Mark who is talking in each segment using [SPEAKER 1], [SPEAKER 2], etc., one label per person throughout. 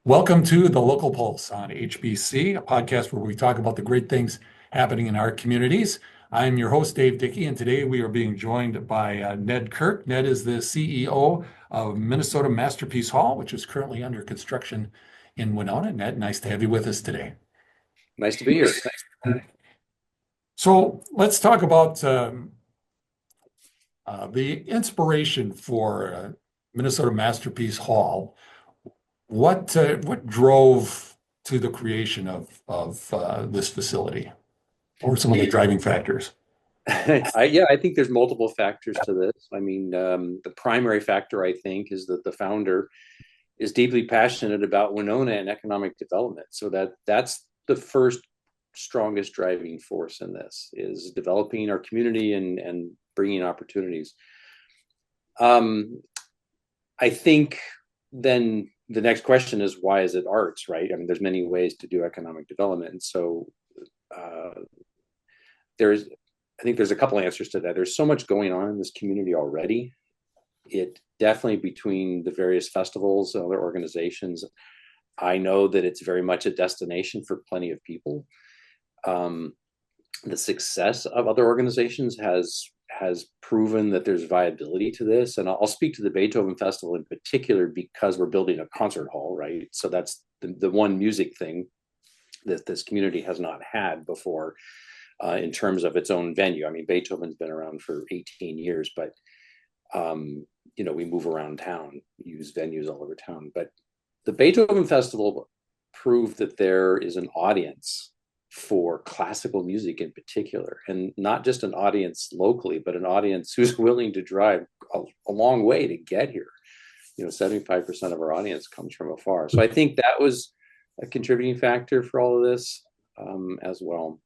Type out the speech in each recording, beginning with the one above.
[SPEAKER 1] Welcome to the Local Pulse on HBC, a podcast where we talk about the great things happening in our communities. I'm your host, Dave Dicke, and today we are being joined by Ned Kirk. Ned is the CEO of Minnesota Masterpiece Hall, which is currently under construction in Winona. Ned, nice to have you with us today.
[SPEAKER 2] Nice to be here.
[SPEAKER 1] So let's talk about the inspiration for Minnesota Masterpiece Hall. What drove to the creation of this facility, or some of the driving factors?
[SPEAKER 2] I think there's multiple factors to this. The primary factor I think is that the founder is deeply passionate about Winona and economic development. So that's the first strongest driving force in this is developing our community and bringing opportunities. I think then the next question is why is it arts, right? I mean, there's many ways to do economic development, and so uh, there's I think there's a couple answers to that. There's so much going on in this community already. It definitely between the various festivals and other organizations, I know that it's very much a destination for plenty of people. Um, the success of other organizations has proven that there's viability to this, and I'll speak to the Beethoven Festival in particular because we're building a concert hall, right? So that's the one music thing that this community has not had before in terms of its own venue. I mean, Beethoven's been around for 18 years, but we move around town, use venues all over town. But the Beethoven Festival proved that there is an audience for classical music in particular, and not just an audience locally, but an audience who's willing to drive a long way to get here. 75% of our audience comes from afar. So I think that was a contributing factor for all of this as well.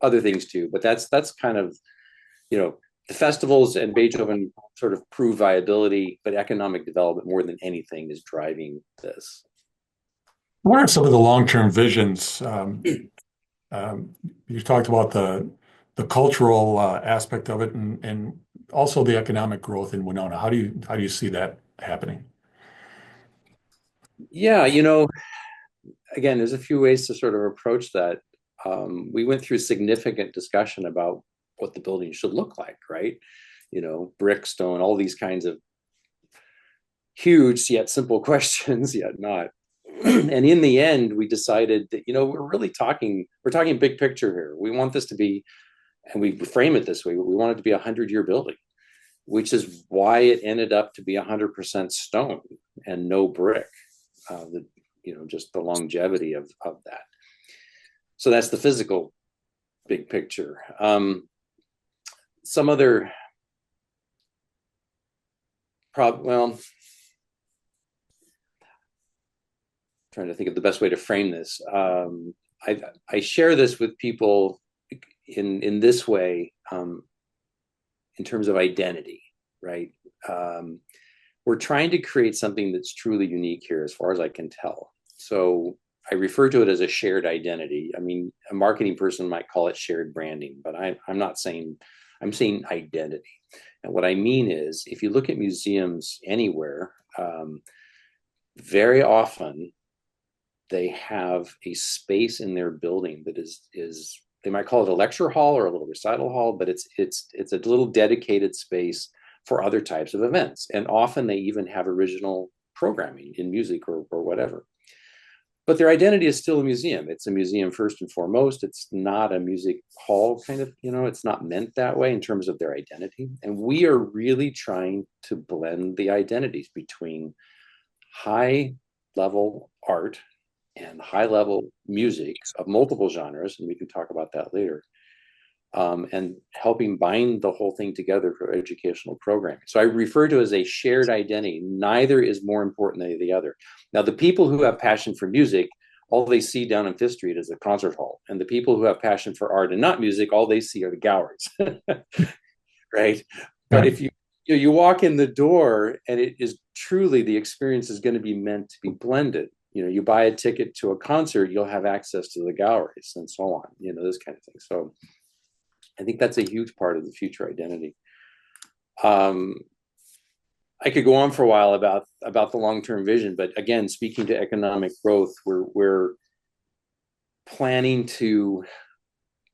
[SPEAKER 2] Other things too, but that's kind of the festivals and Beethoven sort of prove viability, but economic development more than anything is driving this.
[SPEAKER 1] What are some of the long-term visions? You talked about the cultural aspect of it, and also the economic growth in Winona. How do you see that happening?
[SPEAKER 2] Yeah, again, there's a few ways to sort of approach that. We went through significant discussion about what the building should look like, right? Brick, stone, all these kinds of huge yet simple questions, yet not. And in the end, we decided that, we're talking big picture here. We want this to be, and we frame it this way, we want it to be a 100-year building, which is why it ended up to be 100% stone and no brick. Just the longevity of that. So that's the physical big picture. Some other well, trying to think of the best way to frame this. I share this with people in this way, in terms of identity, right? We're trying to create something that's truly unique here, as far as I can tell. So I refer to it as a shared identity. I mean, a marketing person might call it shared branding, but I'm not saying, I'm saying identity. And what I mean is, if you look at museums anywhere, very often they have a space in their building that is they might call it a lecture hall or a little recital hall, but it's a little dedicated space for other types of events. And often they even have original programming in music or whatever. But their identity is still a museum. It's a museum first and foremost. It's not a music hall kind of, it's not meant that way in terms of their identity. And we are really trying to blend the identities between high level art and high level music of multiple genres. And we can talk about that later. And helping bind the whole thing together for educational programming. So I refer to it as a shared identity. Neither is more important than the other. Now, the people who have passion for music, all they see down on Fifth Street is a concert hall. And the people who have passion for art and not music, all they see are the galleries, right? But if you walk in the door and it is truly, the experience is going to be meant to be blended. You buy a ticket to a concert, you'll have access to the galleries and so on, this kind of thing. So I think that's a huge part of the future identity. I could go on for a while about the long-term vision, but again, speaking to economic growth, we're planning to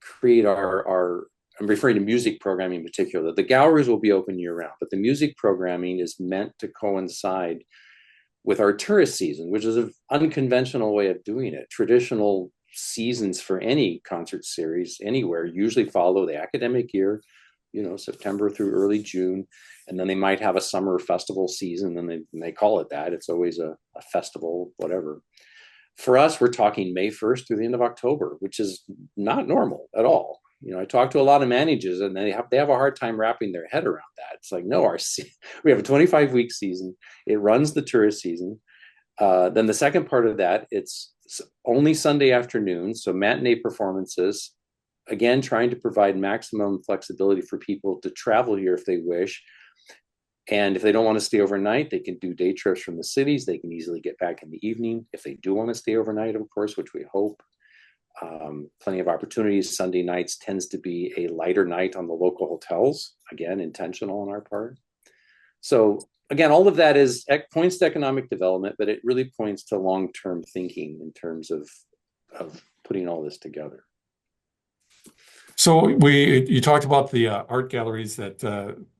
[SPEAKER 2] create our I'm referring to music programming in particular. The galleries will be open year round, but the music programming is meant to coincide with our tourist season, which is an unconventional way of doing it. Traditional seasons for any concert series anywhere usually follow the academic year, September through early June, and then they might have a summer festival season, and they call it that. It's always a festival, whatever. For us, we're talking May 1st through the end of October, which is not normal at all. I talk to a lot of managers, and they have a hard time wrapping their head around that. It's like, no, we have a 25-week season. It runs the tourist season. Then the second part of that, it's only Sunday afternoon, so matinee performances. Again, trying to provide maximum flexibility for people to travel here if they wish. And if they don't want to stay overnight, they can do day trips from the cities. They can easily get back in the evening. If they do want to stay overnight, of course, which we hope, plenty of opportunities. Sunday nights tends to be a lighter night on the local hotels. Again, intentional on our part. So again, all of that points to economic development, but it really points to long-term thinking in terms of putting all this together.
[SPEAKER 1] So you talked about the art galleries that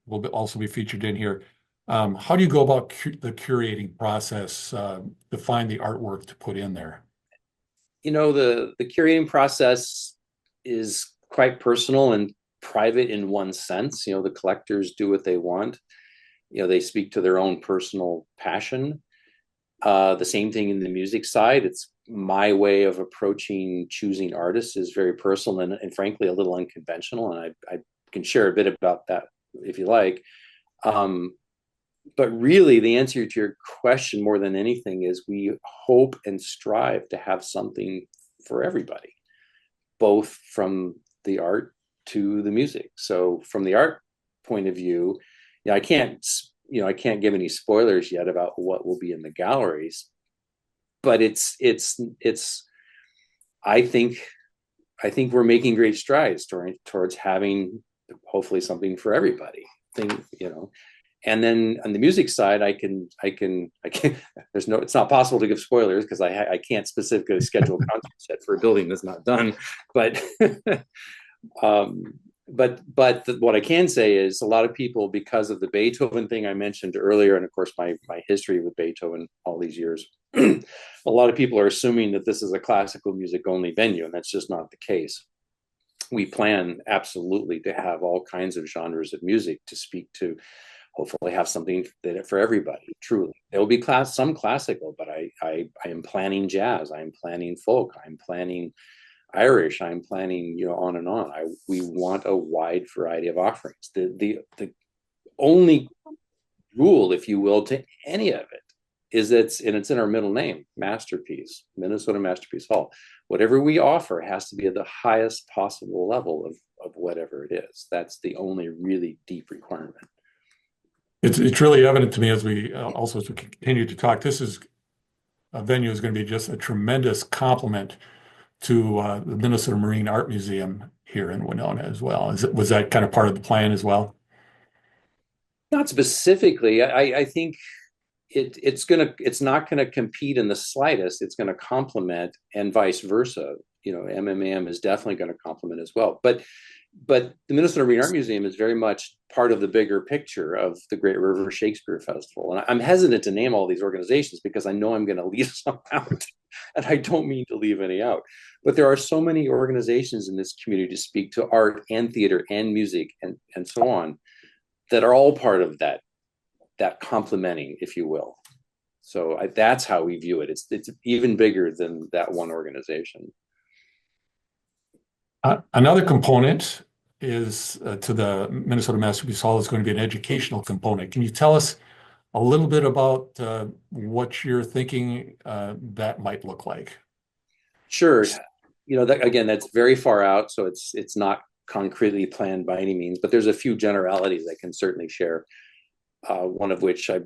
[SPEAKER 1] will also be featured in here. How do you go about the curating process to find the artwork to put in there?
[SPEAKER 2] The curating process is quite personal and private in one sense. The collectors do what they want. They speak to their own personal passion. The same thing in the music side. It's my way of approaching choosing artists is very personal and frankly a little unconventional, and I can share a bit about that if you like. But really, the answer to your question more than anything is we hope and strive to have something for everybody, both from the art to the music. So from the art point of view, I can't give any spoilers yet about what will be in the galleries, but it's I think we're making great strides towards having hopefully something for everybody. And then on the music side, I can it's not possible to give spoilers because I can't specifically schedule a concert set for a building that's not done, but what I can say is a lot of people, because of the Beethoven thing I mentioned earlier, and of course my history with Beethoven all these years, a lot of people are assuming that this is a classical music only venue, and that's just not the case. We plan absolutely to have all kinds of genres of music to speak to, hopefully have something for everybody. Truly, there will be some classical, but I am planning jazz, I'm planning folk, I'm planning Irish, I'm planning, on and on. We want a wide variety of offerings. The only rule, if you will, to any of it is it's in our middle name, Masterpiece, Minnesota Masterpiece Hall. Whatever we offer has to be at the highest possible level of whatever it is. That's the only really deep requirement.
[SPEAKER 1] It's really evident to me as we continue to talk. A venue is going to be just a tremendous compliment to the Minnesota Marine Art Museum here in Winona as well. Was that kind of part of the plan as well?
[SPEAKER 2] Not specifically. I think it's not going to compete in the slightest. It's going to complement, and vice versa. MMAM is definitely going to complement as well. But the Minnesota Marine Art Museum is very much part of the bigger picture of the Great River Shakespeare Festival. And I'm hesitant to name all these organizations because I know I'm going to leave some out, and I don't mean to leave any out. But there are so many organizations in this community to speak to art and theater and music and so on that are all part of that complementing, if you will. So that's how we view it. It's even bigger than that one organization.
[SPEAKER 1] Another component is to the Minnesota Masterpiece Hall is going to be an educational component. Can you tell us a little bit about what you're thinking that might look like?
[SPEAKER 2] Sure. Again, that's very far out, so it's not concretely planned by any means, but there's a few generalities I can certainly share. One of which I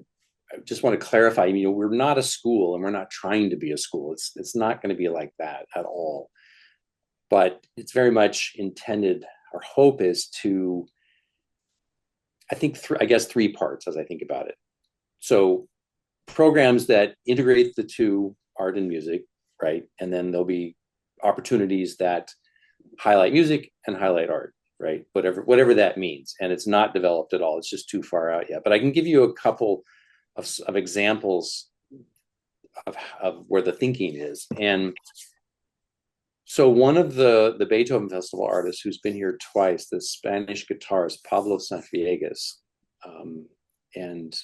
[SPEAKER 2] just want to clarify. We're not a school, and we're not trying to be a school. It's not going to be like that at all. But it's very much intended. Our hope is to, I think, three parts as I think about it. So programs that integrate the two, art and music, right? And then there'll be opportunities that highlight music and highlight art, right? Whatever that means. And it's not developed at all. It's just too far out yet. But I can give you a couple of examples of where the thinking is. And so one of the Beethoven Festival artists who's been here twice, the Spanish guitarist Pablo Sanfiegas, and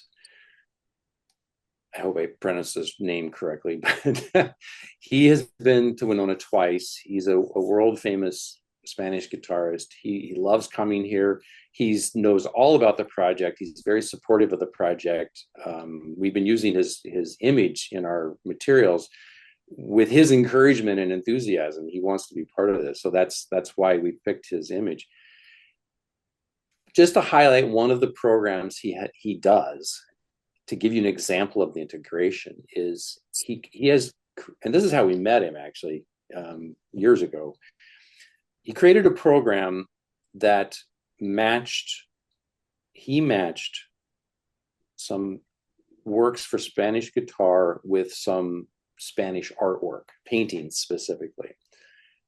[SPEAKER 2] I hope I pronounced his name correctly, but he has been to Winona twice. He's a world famous Spanish guitarist. He loves coming here. He knows all about the project. He's very supportive of the project. We've been using his image in our materials with his encouragement and enthusiasm. He wants to be part of this. So that's why we picked his image. Just to highlight one of the programs he does, to give you an example of the integration, is he has, and this is how we met him actually years ago. He created a program that matched some works for Spanish guitar with some Spanish artwork, paintings specifically.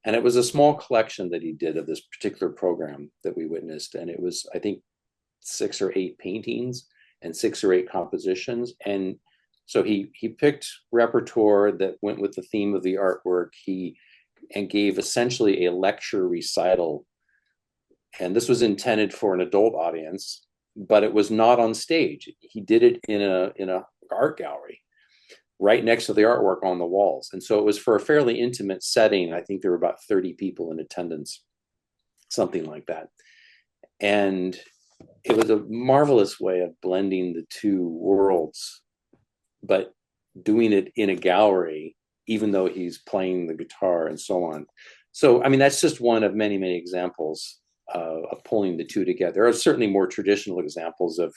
[SPEAKER 2] And it was a small collection that he did of this particular program that we witnessed. And it was, I think, 6 or 8 paintings and 6 or 8 compositions. And so he picked repertoire that went with the theme of the artwork. And gave essentially a lecture recital. And this was intended for an adult audience, but it was not on stage. He did it in a art gallery right next to the artwork on the walls. And so it was for a fairly intimate setting. I think there were about 30 people in attendance, something like that. And it was a marvelous way of blending the two worlds, but doing it in a gallery, even though he's playing the guitar and so on. So, I mean, that's just one of many, many examples of pulling the two together. There are certainly more traditional examples of,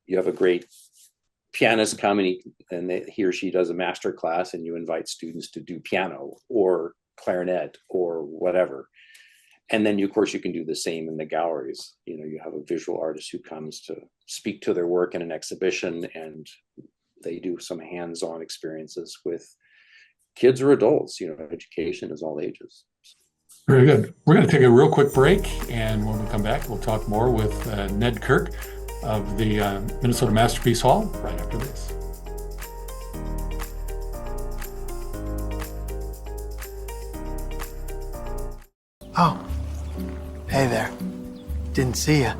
[SPEAKER 2] you have a great pianist come and he or she does a master class and you invite students to do piano or clarinet or whatever. And then, of course, you can do the same in the galleries. You know, you have a visual artist who comes to speak to their work in an exhibition, and they do some hands-on experiences with kids or adults. You know, education is all ages.
[SPEAKER 1] Very good. We're going to take a real quick break, and when we come back, we'll talk more with Ned Kirk of the Minnesota Masterpiece Hall right after this.
[SPEAKER 3] Oh, hey there. Didn't see ya.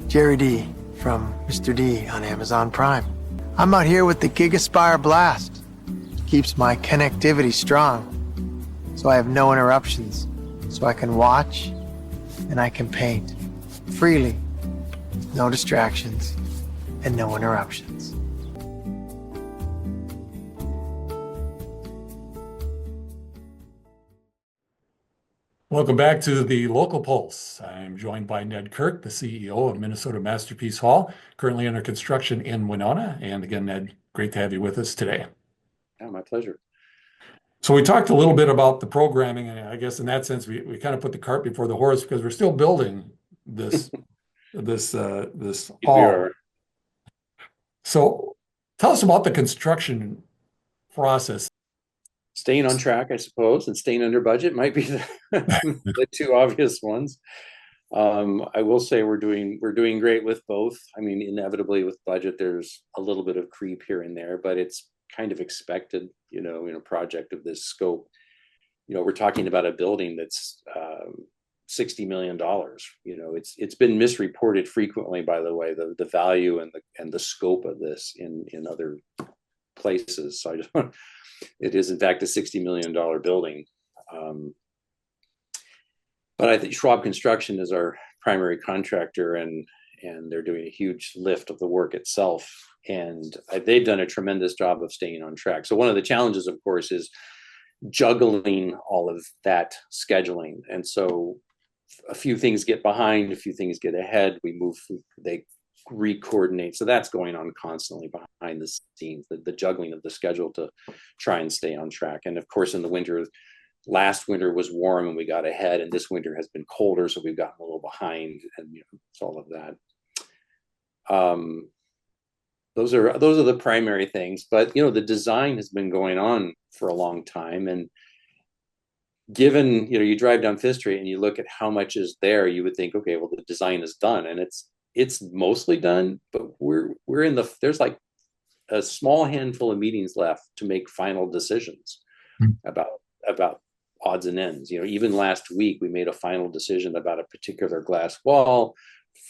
[SPEAKER 3] Jerry D from Mr. D on Amazon Prime. I'm out here with the GigaSpire Blast. Keeps my connectivity strong, so I have no interruptions, so I can watch and I can paint freely, no distractions and no interruptions.
[SPEAKER 1] Welcome back to the Local Pulse. I'm joined by Ned Kirk, the CEO of Minnesota Masterpiece Hall, currently under construction in Winona. And again, Ned, great to have you with us today.
[SPEAKER 2] Yeah, my pleasure.
[SPEAKER 1] So we talked a little bit about the programming, and I guess in that sense, we kind of put the cart before the horse because we're still building this this hall. So tell us about the construction process.
[SPEAKER 2] Staying on track, I suppose, and staying under budget might be the two obvious ones. I will say we're doing great with both. I mean, inevitably with budget, there's a little bit of creep here and there, but it's kind of expected, you know, in a project of this scope. You know, we're talking about a building that's $60 million. You know, it's been misreported frequently, by the way, the value and the scope of this in other places. So I just want, it is in fact a $60 million building. But I think Schwab Construction is our primary contractor, and they're doing a huge lift of the work itself. And they've done a tremendous job of staying on track. So one of the challenges, of course, is juggling all of that scheduling. And so a few things get behind, a few things get ahead. They re-coordinate. So that's going on constantly behind the scenes, the juggling of the schedule to try and stay on track. And of course, in the winter, last winter was warm and we got ahead, and this winter has been colder, so we've gotten a little behind, and you know, it's all of that. those are the primary things. But the design has been going on for a long time, and given you drive down Fifth Street and you look at how much is there, you would think, okay, well, the design is done, and it's mostly done, but there's like a small handful of meetings left to make final decisions about odds and ends. Even last week we made a final decision about a particular glass wall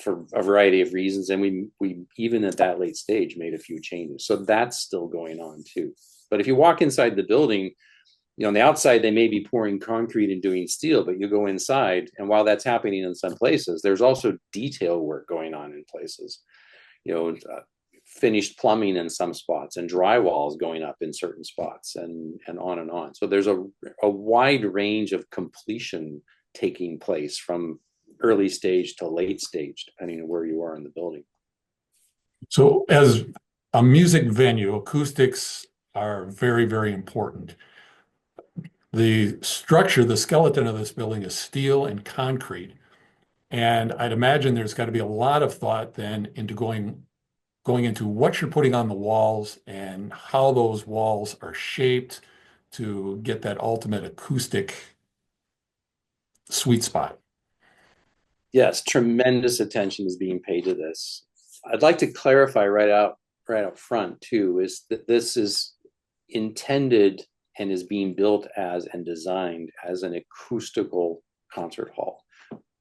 [SPEAKER 2] for a variety of reasons, and we even at that late stage made a few changes. So that's still going on too. But if you walk inside the building, on the outside they may be pouring concrete and doing steel, but you go inside, and while that's happening in some places, there's also detail work going on in places. Finished plumbing in some spots, and drywall is going up in certain spots, and on and on. So there's a wide range of completion taking place from early stage to late stage, depending on where you are in the building.
[SPEAKER 1] So as a music venue, acoustics are very, very important. The structure, the skeleton of this building is steel and concrete. And I'd imagine there's got to be a lot of thought then into going into what you're putting on the walls and how those walls are shaped to get that ultimate acoustic sweet spot.
[SPEAKER 2] Yes, tremendous attention is being paid to this. I'd like to clarify right up front too, is that this is intended and is being built as and designed as an acoustical concert hall.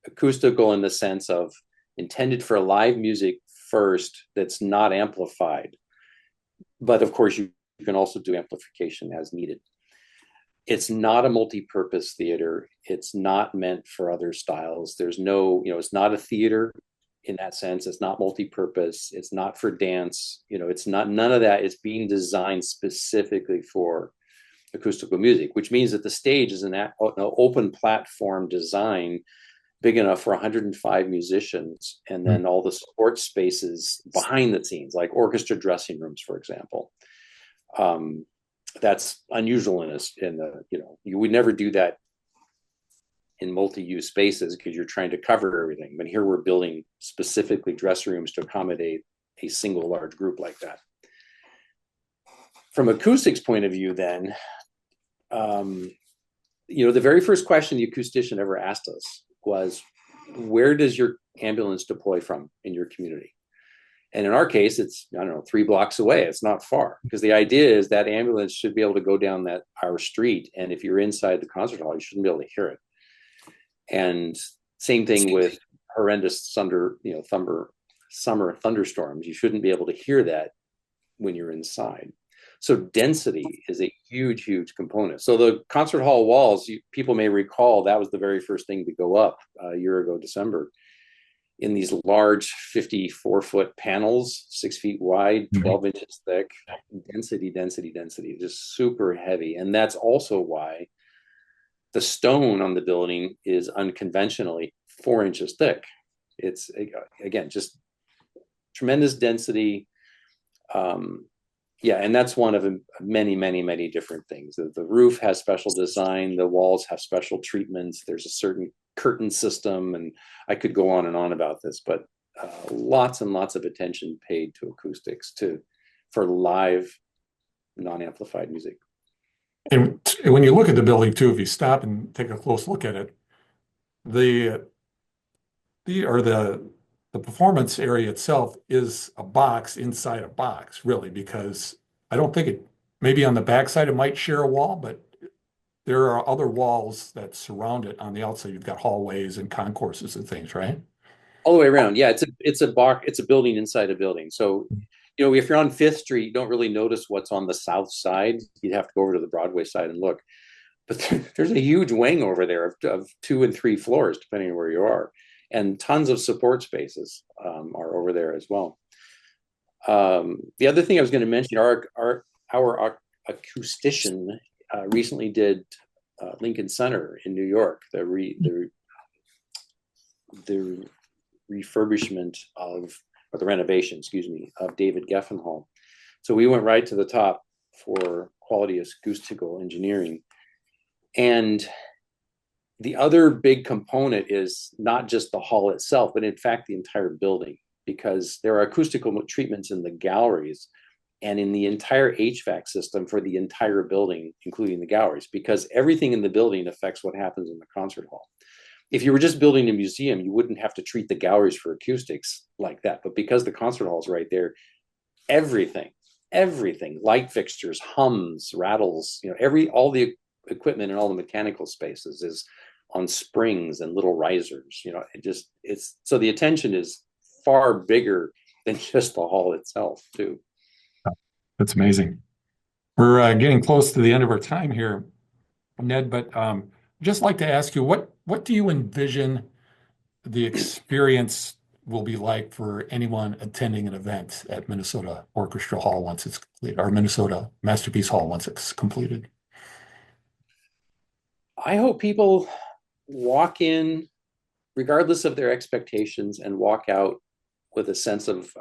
[SPEAKER 2] Acoustical in the sense of intended for live music first, that's not amplified. But of course, you can also do amplification as needed. It's not a multi-purpose theater. It's not meant for other styles. There's no, it's not a theater in that sense. It's not multi-purpose. It's not for dance. It's not, none of that. It's being designed specifically for acoustical music, which means that the stage is an open platform design big enough for 105 musicians, and then all the support spaces behind the scenes, like orchestra dressing rooms, for example. That's unusual you would never do that in multi-use spaces because you're trying to cover everything. But here we're building specifically dress rooms to accommodate a single large group like that. From acoustics point of view, then, the very first question the acoustician ever asked us was, where does your ambulance deploy from in your community? And in our case, it's, 3 blocks away. It's not far, because the idea is that ambulance should be able to go down our street. And if you're inside the concert hall, you shouldn't be able to hear it. And same thing with horrendous summer thunderstorms. You shouldn't be able to hear that when you're inside. So density is a huge, huge component. So the concert hall walls, people may recall, that was the very first thing to go up a year ago, December, in these large 54-foot panels, 6 feet wide, 12 inches thick, density, just super heavy. And that's also why the stone on the building is unconventionally 4 inches thick. It's, again, just tremendous density. And that's one of many, many, many different things. The roof has special design. The walls have special treatments. There's a certain curtain system, and I could go on and on about this, but lots and lots of attention paid to acoustics for live, non-amplified music.
[SPEAKER 1] And when you look at the building too, if you stop and take a close look at it, the performance area itself is a box inside a box, really, because I don't think maybe on the backside it might share a wall, but there are other walls that surround it on the outside. You've got hallways and concourses and things, right?
[SPEAKER 2] All the way around. Yeah, it's a box, it's a building inside a building. So, if you're on Fifth Street, you don't really notice what's on the south side. You'd have to go over to the Broadway side and look. But there's a huge wing over there of 2 and 3 floors, depending on where you are. And tons of support spaces are over there as well. The other thing I was going to mention, our acoustician recently did Lincoln Center in New York, the refurbishment or the renovation, of David Geffen Hall. So we went right to the top for quality acoustical engineering. And the other big component is not just the hall itself, but in fact, the entire building. because there are acoustical treatments in the galleries and in the entire HVAC system for the entire building, including the galleries, because everything in the building affects what happens in the concert hall. If you were just building a museum, you wouldn't have to treat the galleries for acoustics like that. But because the concert hall is right there, everything, light fixtures, hums, rattles, all the equipment and all the mechanical spaces is on springs and little risers. So the attention is far bigger than just the hall itself too.
[SPEAKER 1] That's amazing. We're getting close to the end of our time here, Ned, but just like to ask you, what do you envision the experience will be like for anyone attending an event at Minnesota Orchestra Hall once it's complete, or Minnesota Masterpiece Hall once it's completed?
[SPEAKER 2] I hope people walk in regardless of their expectations and walk out with a sense of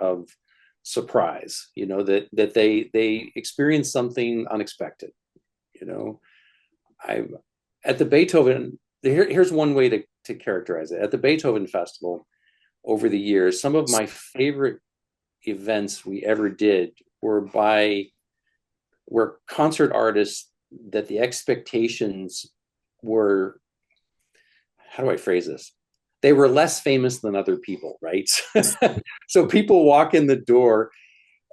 [SPEAKER 2] surprise, that they experience something unexpected. At the Beethoven, here's one way to characterize it. At the Beethoven Festival over the years, some of my favorite events we ever did were concert artists that the expectations were, how do I phrase this? They were less famous than other people, right? So people walk in the door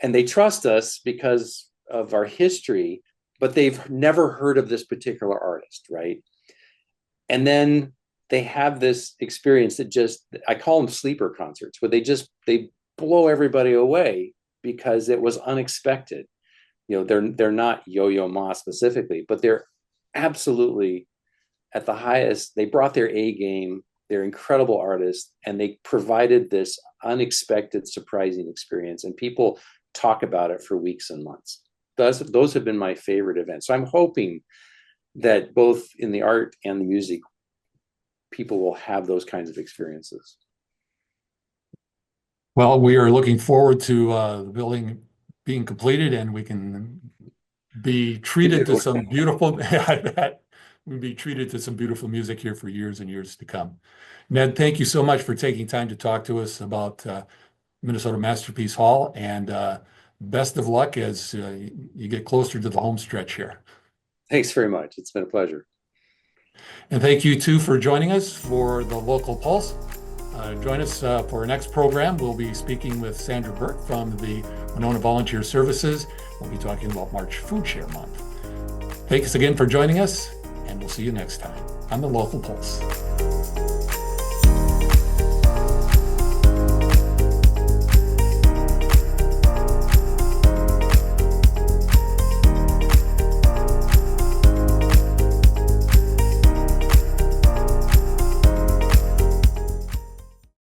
[SPEAKER 2] and they trust us because of our history, but they've never heard of this particular artist, right? And then they have this experience that I call them sleeper concerts, where they blow everybody away because it was unexpected. They're not Yo-Yo Ma specifically, but they're absolutely at the highest. They brought their A game. They're incredible artists, and they provided this unexpected, surprising experience, and people talk about it for weeks and months. Those have been my favorite events. So I'm hoping that both in the art and the music, people will have those kinds of experiences.
[SPEAKER 1] Well, we are looking forward to the building being completed, and we can be treated to some beautiful, I bet we'll be treated to some beautiful music here for years and years to come. Ned, thank you so much for taking time to talk to us about Minnesota Masterpiece Hall, and best of luck as you get closer to the home stretch here.
[SPEAKER 2] Thanks very much. It's been a pleasure.
[SPEAKER 1] And thank you too for joining us for the Local Pulse. Join us for our next program. We'll be speaking with Sandra Burke from the Winona Volunteer Services. We'll be talking about March Food Share Month. Thanks again for joining us, and we'll see you next time on the Local Pulse.